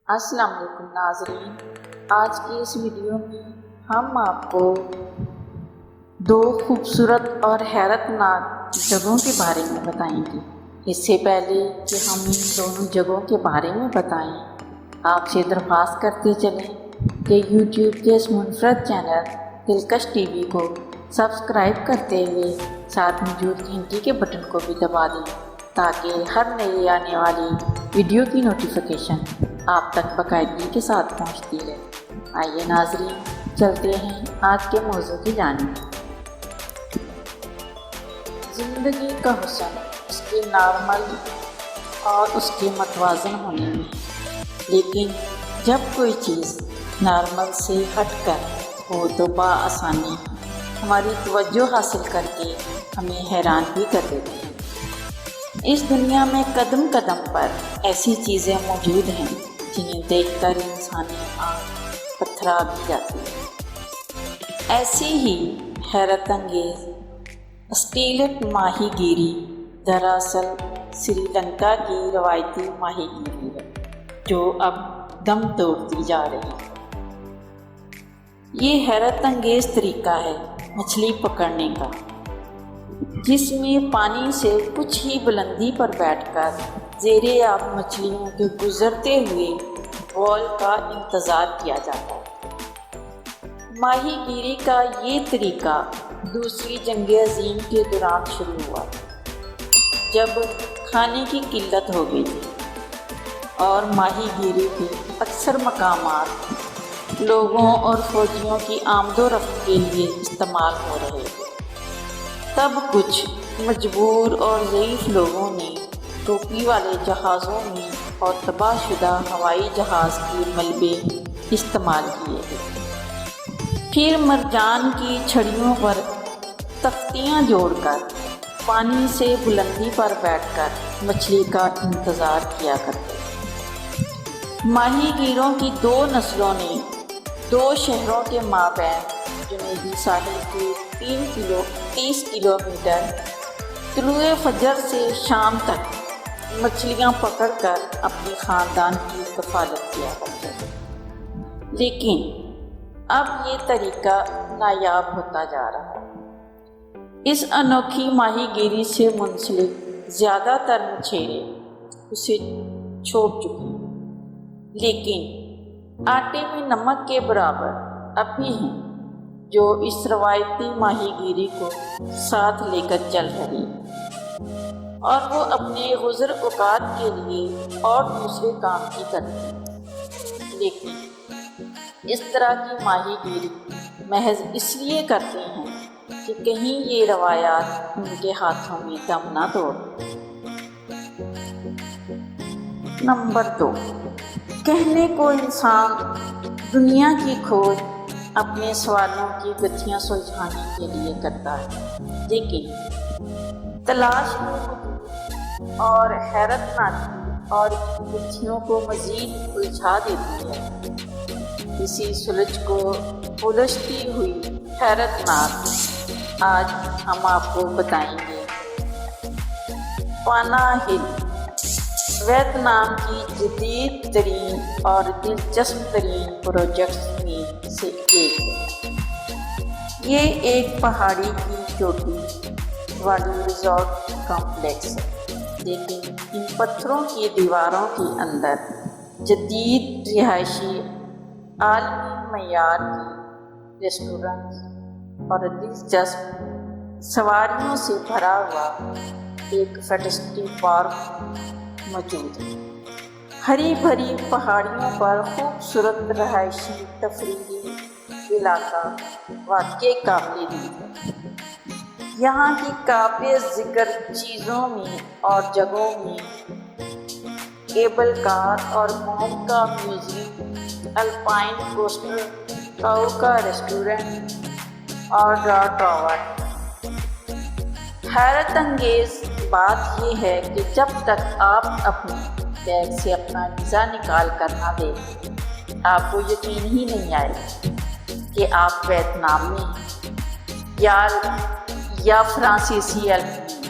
السلام علیکم ناظرین، آج کی اس ویڈیو میں ہم آپ کو دو خوبصورت اور حیرت ناک جگہوں کے بارے میں بتائیں گے۔ اس سے پہلے کہ ہم ان دونوں جگہوں کے بارے میں بتائیں، آپ سے درخواست کرتے چلیں کہ یوٹیوب کے اس منفرد چینل دلکش ٹی وی کو سبسکرائب کرتے ہوئے ساتھ موجود گھنٹی کے بٹن کو بھی دبا دیں تاکہ ہر نئی آنے والی ویڈیو کی نوٹیفیکیشن آپ تک باقاعدگی کے ساتھ پہنچتی ہے۔ آئیے ناظرین، چلتے ہیں آج کے موضوع کی جانب۔ زندگی کا حسن اس کے نارمل اور اس کے متوازن ہونے میں، لیکن جب کوئی چیز نارمل سے ہٹ کر ہو تو بآسانی ہماری توجہ حاصل کر کے ہمیں حیران بھی کر دیتی ہے۔ اس دنیا میں قدم قدم پر ایسی چیزیں موجود ہیں جنہیں دیکھ کر انسانی آنکھ پتھرا بھی جاتی ہے۔ ایسی ہی حیرت انگیز اسٹیلٹ ماہی گیری دراصل سری لنکا کی روایتی ماہی گیری ہے جو اب دم توڑتی جا رہی ہے۔ یہ حیرت انگیز طریقہ ہے مچھلی پکڑنے کا، جس میں پانی سے کچھ ہی بلندی پر بیٹھ کر زیر آب مچھلیوں کے گزرتے ہوئے وال کا انتظار کیا جاتا ہے۔ ماہی گیری کا یہ طریقہ دوسری جنگ عظیم کے دوران شروع ہوا جب کھانے کی قلت ہو گئی تھی اور ماہی گیری کے اکثر مقامات لوگوں اور فوجیوں کی آمد و رفت کے لیے استعمال ہو رہے تھے۔ تب کچھ مجبور اور ضعیف لوگوں نے ٹوپی والے جہازوں میں اور تباہ شدہ ہوائی جہاز کے ملبے استعمال کیے تھے۔ پھر مرجان کی چھڑیوں پر تختیاں جوڑ کر پانی سے بلندی پر بیٹھ کر مچھلی کا انتظار کیا کرتے۔ ماہی گیروں کی دو نسلوں نے دو شہروں کے مابین جنوبی ساحل کے 30 کلومیٹر طلوع فجر سے شام تک مچھلیاں پکڑ کر اپنے خاندان کی کفالت کیا کرتے تھے، لیکن اب یہ طریقہ نایاب ہوتا جا رہا ہے۔ اس انوکھی ماہی گیری سے منسلک زیادہ تر مچھیرے اسے چھوڑ چکے ہیں، لیکن آٹے میں نمک کے برابر اب بھی ہیں جو اس روایتی ماہی گیری کو ساتھ لے کر چل رہی ہے، اور وہ اپنے گزر اوقات کے لیے اور دوسرے کام بھی کرتے ہیں، لیکن اس طرح کی ماہی گیری محض اس لیے کرتے ہیں کہ کہیں یہ روایات ان کے ہاتھوں میں دم نہ توڑ۔ نمبر 2، کہنے کو انسان دنیا کی کھوج اپنے سوالوں کی گتھیاں سلجھانے کے لیے کرتا ہے، لیکن تلاش اور حیرت ناکی اور گتھیوں کو مزید الجھا دیتی ہے۔ اسی سلجھ کو الجھتی ہوئی حیرت ناک آج ہم آپ کو بتائیں گے۔ پانا ہل ویتنام کی جدید ترین اور دلچسپ ترین پروجیکٹس میں سے ایک ہے۔ یہ ایک پہاڑی کی چوٹی والی ریزورٹ کمپلیکس ہے، لیکن ان پتھروں کی دیواروں کے اندر جدید رہائشی عالمی معیار کی ریسٹورنٹس اور دلچسپ سواریوں سے بھرا ہوا ایک فیسٹی پارک موجود ہے۔ ہری بھری پہاڑیوں پر خوبصورت رہائشی تفریحی علاقہ واقعی قابل دید ہے۔ یہاں کی قابل ذکر چیزوں میں اور جگہوں میں کیبل کار اور موم کا میوزیم، الپائن کوسٹر، کاؤ کا ریسٹورنٹ اور ڈرا ٹاور۔ حیرت انگیز بات یہ ہے کہ جب تک آپ اپنے بیگ سے اپنا ویزا نکال کر نہ دیکھیں، آپ کو یقین ہی نہیں آئے گا کہ آپ ویتنام میں یا فرانسیسی الپ میں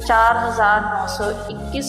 4,921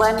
1